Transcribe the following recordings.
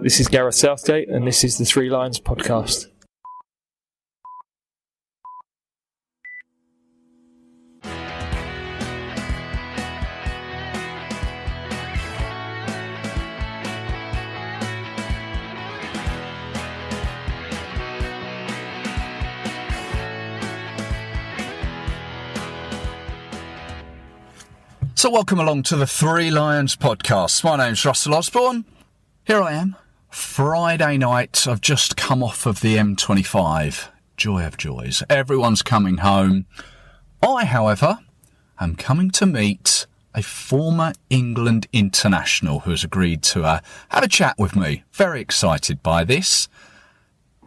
This is Gareth Southgate, and this is the Three Lions podcast. So welcome along to the Three Lions podcast. My name's Russell Osborne. Here I am. Friday night. I've just come off of the M25. Joy of joys. Everyone's coming home. I, however, am coming to meet a former England international who has agreed to have a chat with me. Very excited by this.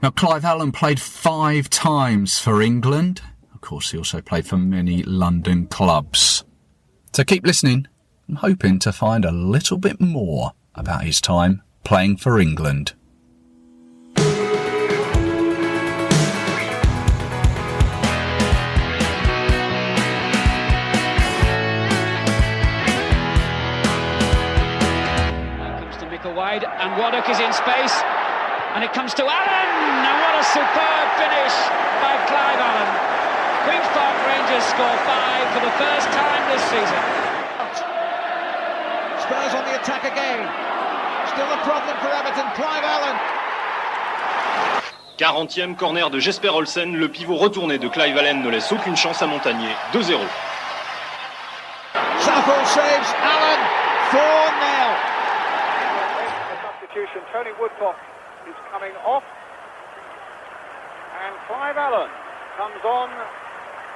Now, Clive Allen played 5 times for England. Of course, he also played for many London clubs. So keep listening. I'm hoping to find a little bit more about his time playing for England. Comes to Mikel wide, and Waddock is in space, and it comes to Allen, and what a superb finish by Clive Allen. Queen's Park Rangers score 5 for the first time this season. Spurs on the attack again. Still a problem for Everton. Clive Allen. 40e corner de Jesper Olsen. Le pivot retourné de Clive Allen ne laisse aucune chance à Montagnier. 2-0. Southall saves Allen. 4-0. Substitution. Tony Woodcock is coming off. And Clive Allen comes on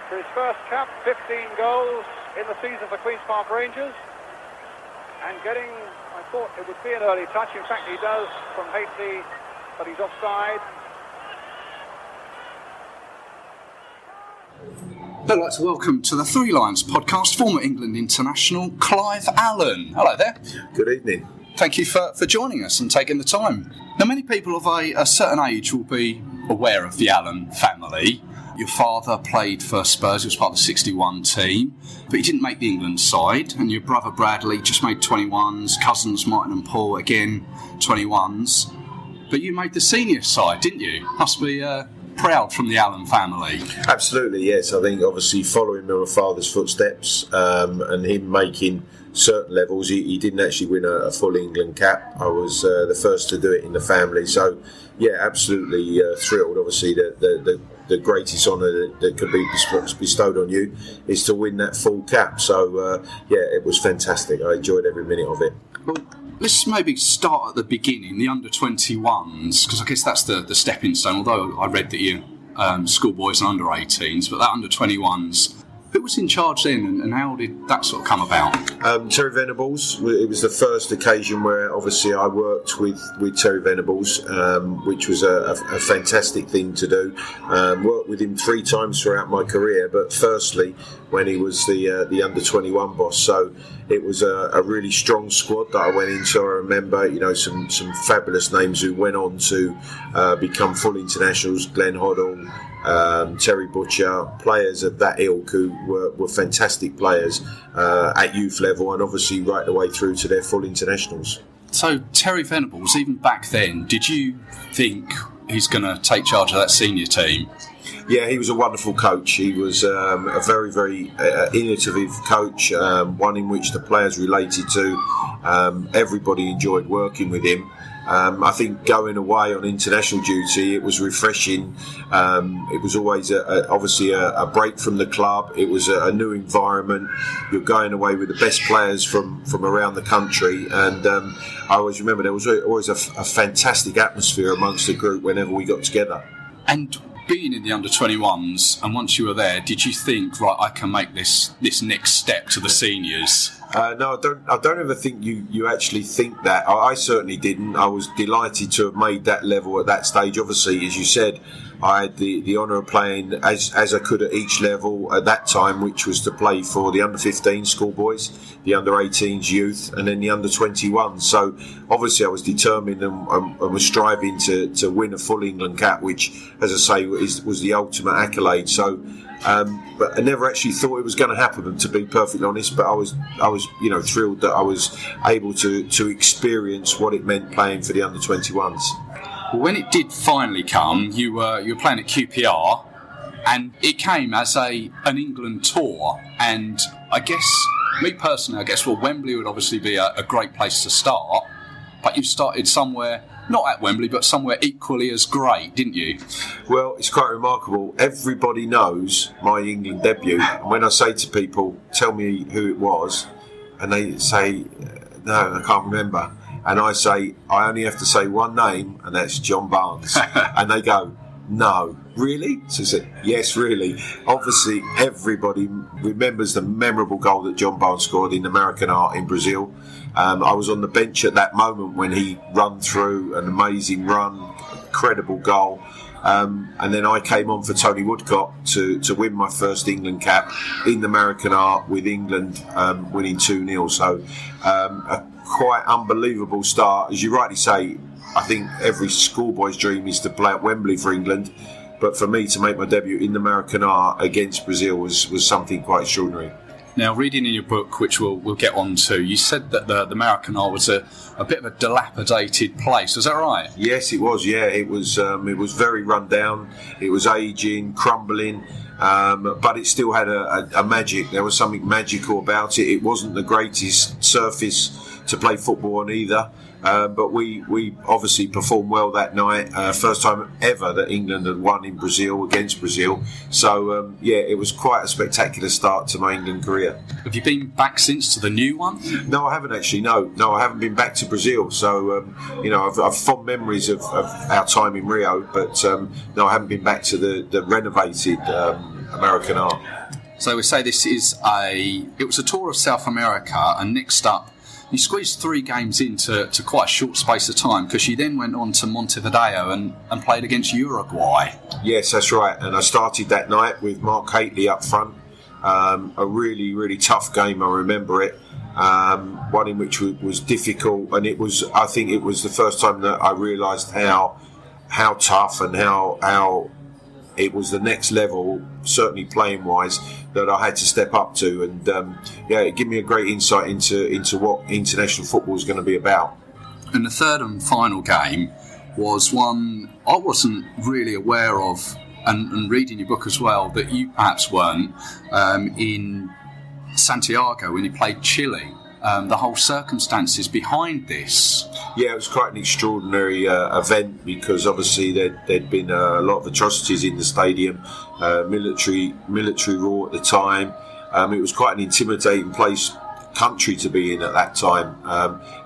for his first cap, 15 goals in the season for Queen's Park Rangers, and getting, I thought it would be an early touch, in fact he does from Hasty, but he's offside. I'd like to welcome to the Three Lions podcast former England international Clive Allen. Hello there. Good evening. Thank you for joining us and taking the time. Now, many people of a certain age will be aware of the Allen family. Your father played for Spurs, he was part of the 61 team, but he didn't make the England side, and your brother Bradley just made 21s, cousins Martin and Paul again 21s, but you made the senior side, didn't you? Must be proud from the Allen family. Absolutely, yes. I think obviously following my father's footsteps and him making certain levels, he didn't actually win a full England cap. I was the first to do it in the family, so yeah, absolutely thrilled. Obviously the greatest honour that could be bestowed on you is to win that full cap. So, yeah, it was fantastic. I enjoyed every minute of it. Well, let's maybe start at the beginning, the under-21s, because I guess that's the stepping stone, although I read that you schoolboys and under-18s, but that under-21s, who was in charge then and how did that sort of come about? Terry Venables. It was the first occasion where obviously I worked with Terry Venables, which was a fantastic thing to do. Worked with him 3 times throughout my career, but firstly when he was the under-21 boss. So it was a really strong squad that I went into. I remember, some fabulous names who went on to become full internationals. Glenn Hoddle, Terry Butcher, players of that ilk who were fantastic players at youth level and obviously right the way through to their full internationals. So Terry Venables, even back then, did you think he's going to take charge of that senior team? Yeah, he was a wonderful coach. He was a very, very innovative coach, one in which the players related to. Everybody enjoyed working with him. I think going away on international duty, it was refreshing. It was always obviously a break from the club. It was a new environment. You're going away with the best players from around the country, and I always remember there was always a fantastic atmosphere amongst the group whenever we got together. And being in the under-21s, and once you were there, did you think, right, I can make this next step to the seniors? No, I don't ever think you actually think that. I certainly didn't. I was delighted to have made that level at that stage. Obviously, as you said, I had the honour of playing as I could at each level at that time, which was to play for the under-15 schoolboys, the under-18s youth, and then the under-21s. So obviously I was determined and was striving to win a full England cap, which, as I say, was the ultimate accolade. So But I never actually thought it was going to happen, to be perfectly honest. But I was thrilled that I was able to experience what it meant playing for the under-21s. Well, when it did finally come, you were playing at QPR, and it came as an England tour. And I guess, me personally, Wembley would obviously be a great place to start. But you started somewhere, not at Wembley, but somewhere equally as great, didn't you? Well, it's quite remarkable. Everybody knows my England debut. And when I say to people, tell me who it was, and they say, no, I can't remember. And I say, I only have to say one name, and that's John Barnes. And they go, no, really? So I said, yes, really. Obviously, everybody remembers the memorable goal that John Barnes scored in American Art in Brazil. I was on the bench at that moment when he run through an amazing run, incredible goal. And then I came on for Tony Woodcock to win my first England cap in the American Art with England winning 2-0. So a quite unbelievable start. As you rightly say, I think every schoolboy's dream is to play at Wembley for England. But for me to make my debut in the American Art against Brazil was something quite extraordinary. Now, reading in your book, which we'll get on to, you said that the American Art was a bit of a dilapidated place. Is that right? Yes, it was. Yeah, it was very run down. It was ageing, crumbling, but it still had a magic. There was something magical about it. It wasn't the greatest surface to play football on either. But we obviously performed well that night. First time ever that England had won in Brazil against Brazil. So, it was quite a spectacular start to my England career. Have you been back since to the new one? No, I haven't actually. No, I haven't been back to Brazil. So, I've fond memories of our time in Rio. But, no, I haven't been back to the renovated American Art. So we say it was a tour of South America, and next up, you squeezed 3 games into quite a short space of time, because you then went on to Montevideo and played against Uruguay. Yes, that's right. And I started that night with Mark Hateley up front. A really, really tough game, I remember it. One in which was difficult, and I think it was the first time that I realised how tough and how it was the next level, certainly playing wise, that I had to step up to, and it gave me a great insight into what international football is going to be about. And the third and final game was one I wasn't really aware of, and reading your book as well, that you perhaps weren't, in Santiago when you played Chile. The whole circumstances behind this. Yeah, it was quite an extraordinary event, because obviously there'd been a lot of atrocities in the stadium, military rule at the time. It was quite an intimidating country to be in at that time.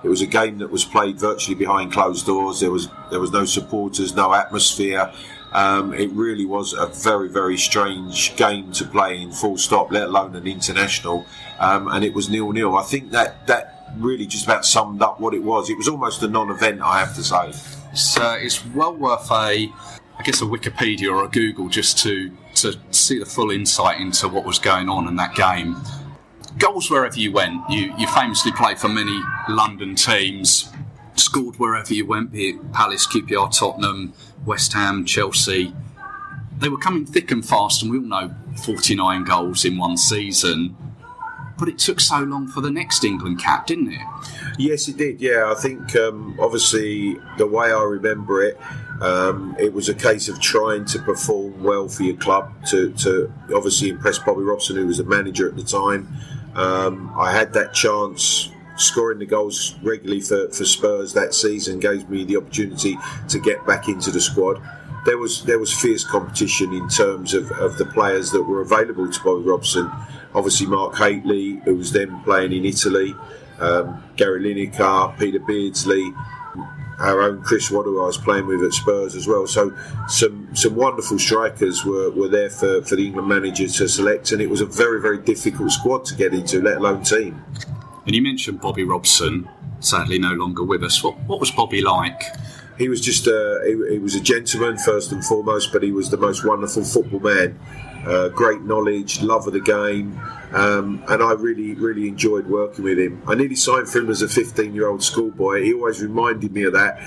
It was a game that was played virtually behind closed doors. There was no supporters, no atmosphere. It really was a very, very strange game to play in, full stop, let alone an international. And it was 0-0. I think that really just about summed up what it was. It was almost a non-event, I have to say. It's well worth a Wikipedia or a Google just to see the full insight into what was going on in that game. Goals wherever you went. You famously played for many London teams, scored wherever you went, be it Palace, QPR, Tottenham, West Ham, Chelsea. They were coming thick and fast, and we all know 49 goals in one season. But it took so long for the next England cap, didn't it? Yes, it did. Yeah, I think obviously the way I remember it, it was a case of trying to perform well for your club to obviously impress Bobby Robson, who was the manager at the time. I had that chance. Scoring the goals regularly for Spurs that season gave me the opportunity to get back into the squad. There was fierce competition in terms of the players that were available to Bobby Robson. Obviously Mark Hateley, who was then playing in Italy, Gary Lineker, Peter Beardsley, our own Chris Waddle, who I was playing with at Spurs as well. So some wonderful strikers were there for the England manager to select, and it was a very, very difficult squad to get into, let alone team. And you mentioned Bobby Robson, sadly no longer with us. What was Bobby like? He was just he was a gentleman first and foremost, but he was the most wonderful football man. Great knowledge, love of the game, and I really, really enjoyed working with him. I nearly signed for him as a 15-year-old schoolboy. He always reminded me of that,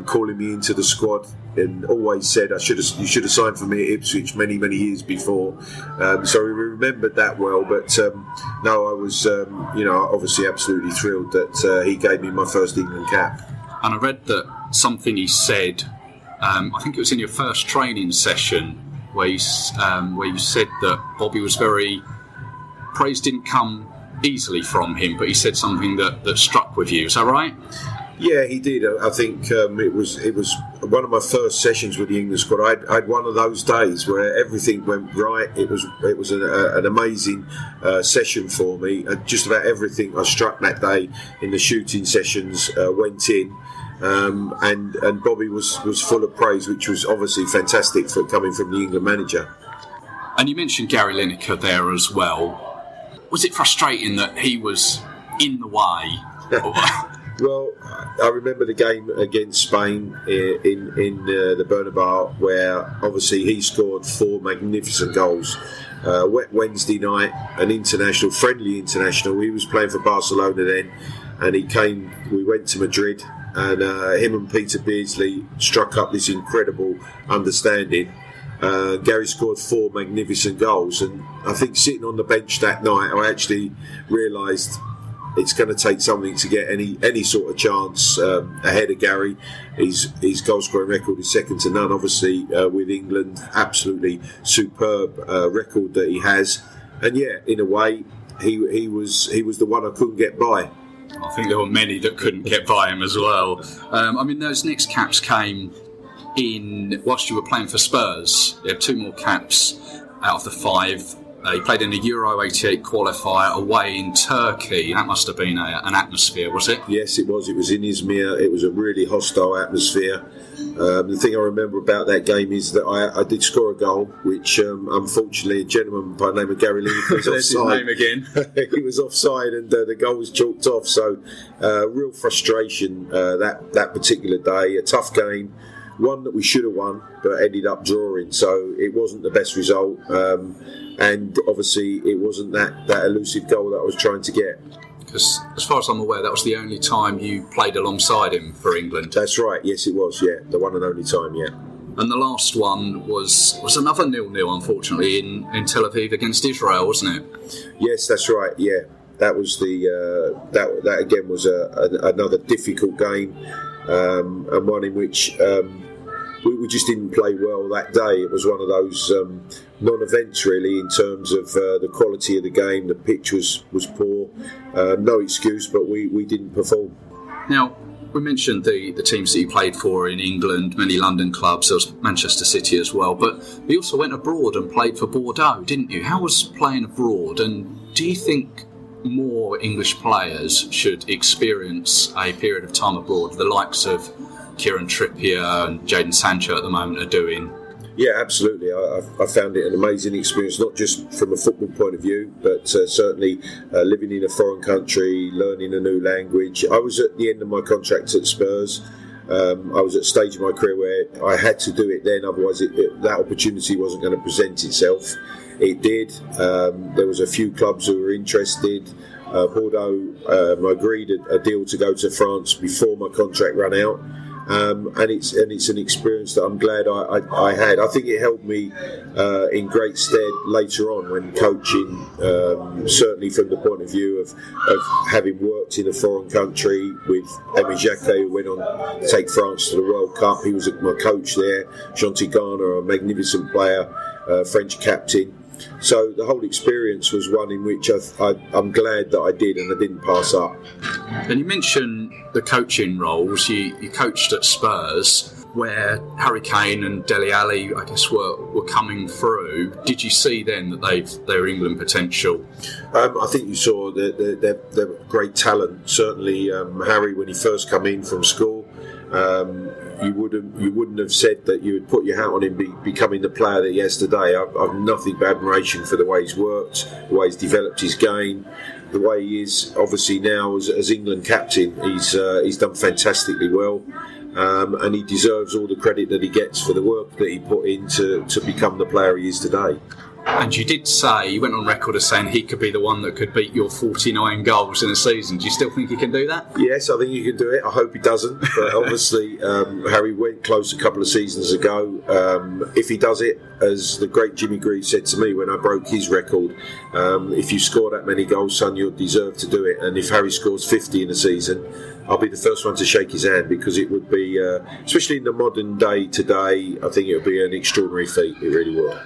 calling me into the squad and always said you should have signed for me at Ipswich many years before. So we remembered that well. But no, I was obviously absolutely thrilled that he gave me my first England cap. And I read that something he said, I think it was in your first training session, where you said that Bobby was praise didn't come easily from him, but he said something that struck with you. Is that right? Yeah, he did. I think it was one of my first sessions with the England squad. I had one of those days where everything went right. It was an amazing session for me. Just about everything I struck that day in the shooting sessions went in. And Bobby was full of praise, which was obviously fantastic for coming from the England manager. And you mentioned Gary Lineker there as well. Was it frustrating that he was in the way? Well, I remember the game against Spain in the Bernabeu, where obviously he scored 4 magnificent goals. Wednesday night, an friendly international. He was playing for Barcelona then, and we went to Madrid, and him and Peter Beardsley struck up this incredible understanding. Gary scored 4 magnificent goals, and I think sitting on the bench that night, I actually realised it's going to take something to get any sort of chance ahead of Gary. His goal scoring record is second to none, obviously, with England. Absolutely superb record that he has, and yeah, in a way, he was the one I couldn't get by. I think there were many that couldn't get by him as well. Those next caps came in whilst you were playing for Spurs. You had 2 more caps out of the 5. He played in the Euro 88 qualifier away in Turkey. That must have been an atmosphere, was it? Yes, it was. It was in Izmir. It was a really hostile atmosphere. The thing I remember about that game is that I did score a goal, which unfortunately a gentleman by the name of Gary Lineker was offside. There's his name again. He was offside, and the goal was chalked off. So real frustration that particular day. A tough game. One that we should have won, but ended up drawing. So it wasn't the best result. And obviously it wasn't that elusive goal that I was trying to get. Because as far as I'm aware, that was the only time you played alongside him for England. That's right, yes it was, yeah. The one and only time, yeah. And the last one was another 0-0, unfortunately, in Tel Aviv against Israel, wasn't it? Yes, that's right, yeah. That was that again was another difficult game, and one in which we just didn't play well that day. It was one of those non-events really in terms of the quality of the game. The pitch was poor, no excuse, but we didn't perform. Now, we mentioned the teams that you played for in England, many London clubs, there was Manchester City as well, but you also went abroad and played for Bordeaux, didn't you? How was playing abroad, and do you think more English players should experience a period of time abroad, the likes of Kieran Trippier and Jadon Sancho at the moment are doing? Yeah, absolutely. I found it an amazing experience, not just from a football point of view, but certainly living in a foreign country, learning a new language. I was at the end of my contract at Spurs. I was at a stage of my career where I had to do it then, otherwise that opportunity wasn't going to present itself. It did. There was a few clubs who were interested. Bordeaux, I agreed a deal to go to France before my contract ran out. And it's an experience that I'm glad I had. I think it held me in great stead later on when coaching, certainly from the point of view of having worked in a foreign country with Aimé Jacquet, who went on to take France to the World Cup. He was my coach there. Jean Tigana, a magnificent player, French captain. So the whole experience was one in which I'm glad that I did and I didn't pass up. And you mentioned the coaching roles. You coached at Spurs, where Harry Kane and Dele Alli, I guess, were coming through. Did you see then that they were England potential? I think you saw their great talent. Certainly Harry, when he first came in from school, you wouldn't have said that you would put your hat on him becoming the player that he has today. I've nothing but admiration for the way he's worked, the way he's developed his game, the way he is obviously now as England captain. He's done fantastically well, and he deserves all the credit that he gets for the work that he put in to become the player he is today. And you did say, you went on record as saying he could be the one that could beat your 49 goals in a season. Do you still think he can do that? Yes, I think he can do it. I hope he doesn't. But obviously, Harry went close a couple of seasons ago. If he does it, as the great Jimmy Greaves said to me when I broke his record, if you score that many goals, son, you'll deserve to do it. And if Harry scores 50 in a season, I'll be the first one to shake his hand, because it would be, especially in the modern day today, I think it would be an extraordinary feat. It really would.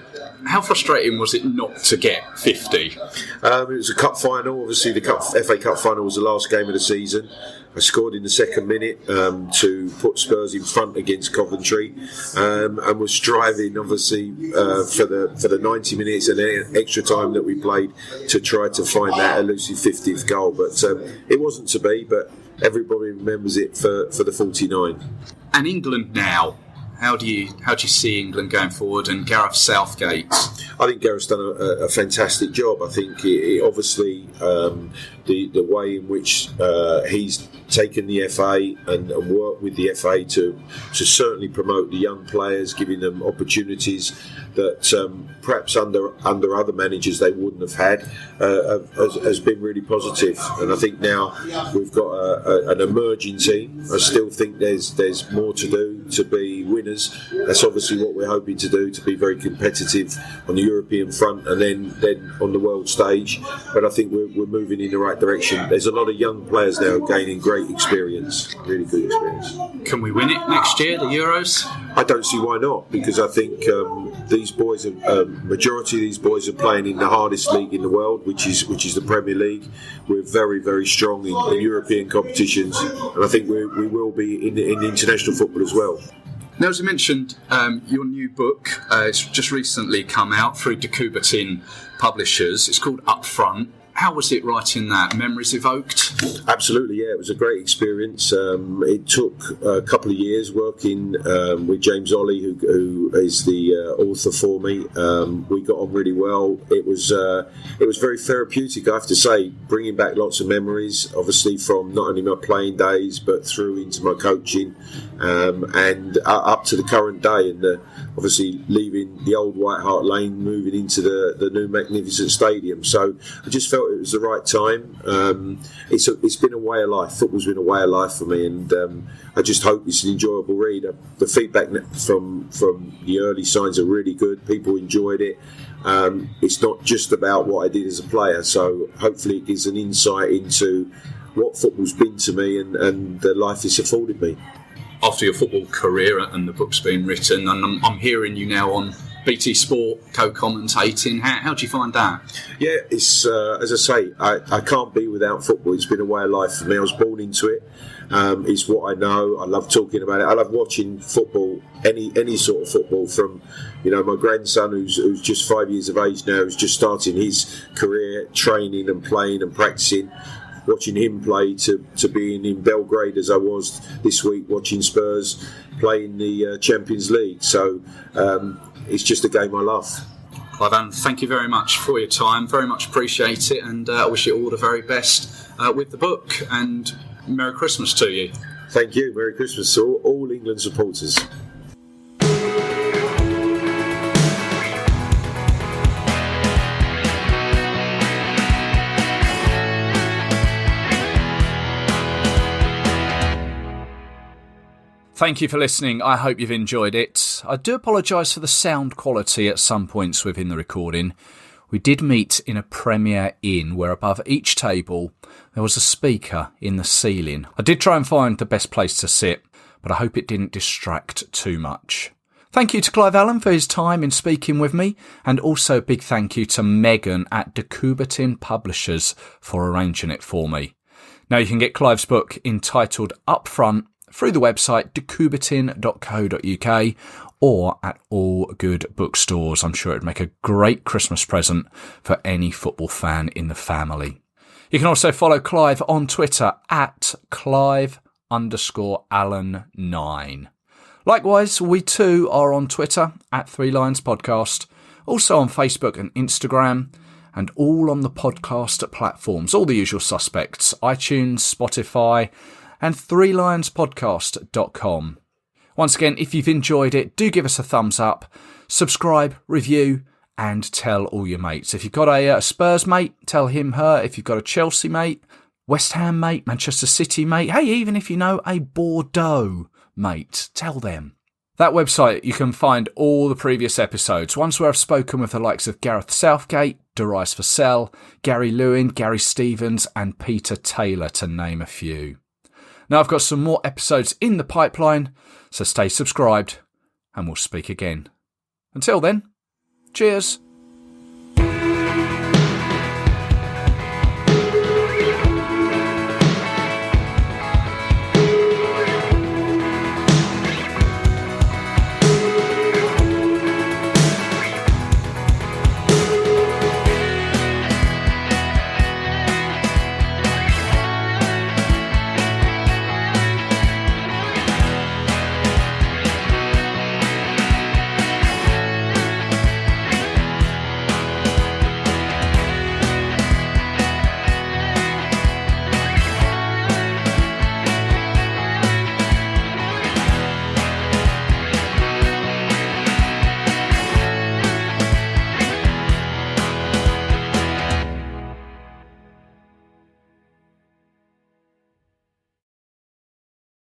How frustrating was it not to get 50? It was a cup final. Obviously, the FA Cup final was the last game of the season. I scored in the second minute to put Spurs in front against Coventry, and was striving, obviously, for the 90 minutes and extra time that we played to try to find that elusive 50th goal. But it wasn't to be. But everybody remembers it for the 49. And England now. How do you see England going forward, and Gareth Southgate? I think Gareth's done a fantastic job. I think obviously the way in which he's taken the FA and worked with the FA to certainly promote the young players, giving them opportunities that perhaps under other managers they wouldn't have had, has been really positive. And I think now we've got an emerging team. I still think there's more to do to be winners. That's obviously what we're hoping to do, to be very competitive on the European front and then on the world stage. But I think we're moving in the right direction. There's a lot of young players now gaining great experience, really good experience. Can we win it next year, the Euros? I don't see why not, because I think these boys, majority of these boys are playing in the hardest league in the world, which is the Premier League. We're very, very strong in European competitions, and I think we will be in international football as well. Now, as you mentioned, your new book, it's just recently come out through De Coubertin Publishers. It's called Upfront. How was it writing that? Memories evoked? Absolutely, yeah. It was a great experience. It took a couple of years working with James Ollie, who is the author for me. We got on really well. It was very therapeutic, I have to say, bringing back lots of memories, obviously from not only my playing days, but through into my coaching, and up to the current day, and obviously leaving the old White Hart Lane, moving into the new magnificent stadium. So I just felt it was the right time. It's been a way of life. Football's been a way of life for me, and I just hope it's an enjoyable read. The feedback from the early signs are really good. People enjoyed it. It's not just about what I did as a player, so hopefully it gives an insight into what football's been to me and the life it's afforded me. After your football career and the book's been written, and I'm hearing you now on BT Sport co-commentating. How do you find that? Yeah, it's as I say, I can't be without football. It's been a way of life for me. I was born into it. It's what I know. I love talking about it. I love watching football, any sort of football. From my grandson, who's just 5 years of age now, who's just starting his career, training and playing and practicing. Watching him play to being in Belgrade as I was this week, watching Spurs play in the Champions League. So it's just a game I love. Clive Allen, thank you very much for your time. Very much appreciate it, and I wish you all the very best with the book. And Merry Christmas to you. Thank you. Merry Christmas to all England supporters. Thank you for listening. I hope you've enjoyed it. I do apologise for the sound quality at some points within the recording. We did meet in a Premier Inn where above each table there was a speaker in the ceiling. I did try and find the best place to sit, but I hope it didn't distract too much. Thank you to Clive Allen for his time in speaking with me, and also a big thank you to Megan at De Coubertin Publishers for arranging it for me. Now you can get Clive's book entitled Upfront through the website decoubertin.co.uk or at all good bookstores. I'm sure it'd make a great Christmas present for any football fan in the family. You can also follow Clive on Twitter at Clive_Allen9. Likewise, we too are on Twitter at 3 Lions Podcast, also on Facebook and Instagram, and all on the podcast platforms, all the usual suspects, iTunes, Spotify, and 3lionspodcast.com. Once again, if you've enjoyed it, do give us a thumbs up, subscribe, review, and tell all your mates. If you've got a Spurs mate, tell him, her. If you've got a Chelsea mate, West Ham mate, Manchester City mate, hey, even if you know a Bordeaux mate, tell them. That website, you can find all the previous episodes, ones where I've spoken with the likes of Gareth Southgate, Darius Vassell, Gary Lewin, Gary Stevens and Peter Taylor, to name a few. Now I've got some more episodes in the pipeline, so stay subscribed and we'll speak again. Until then, cheers.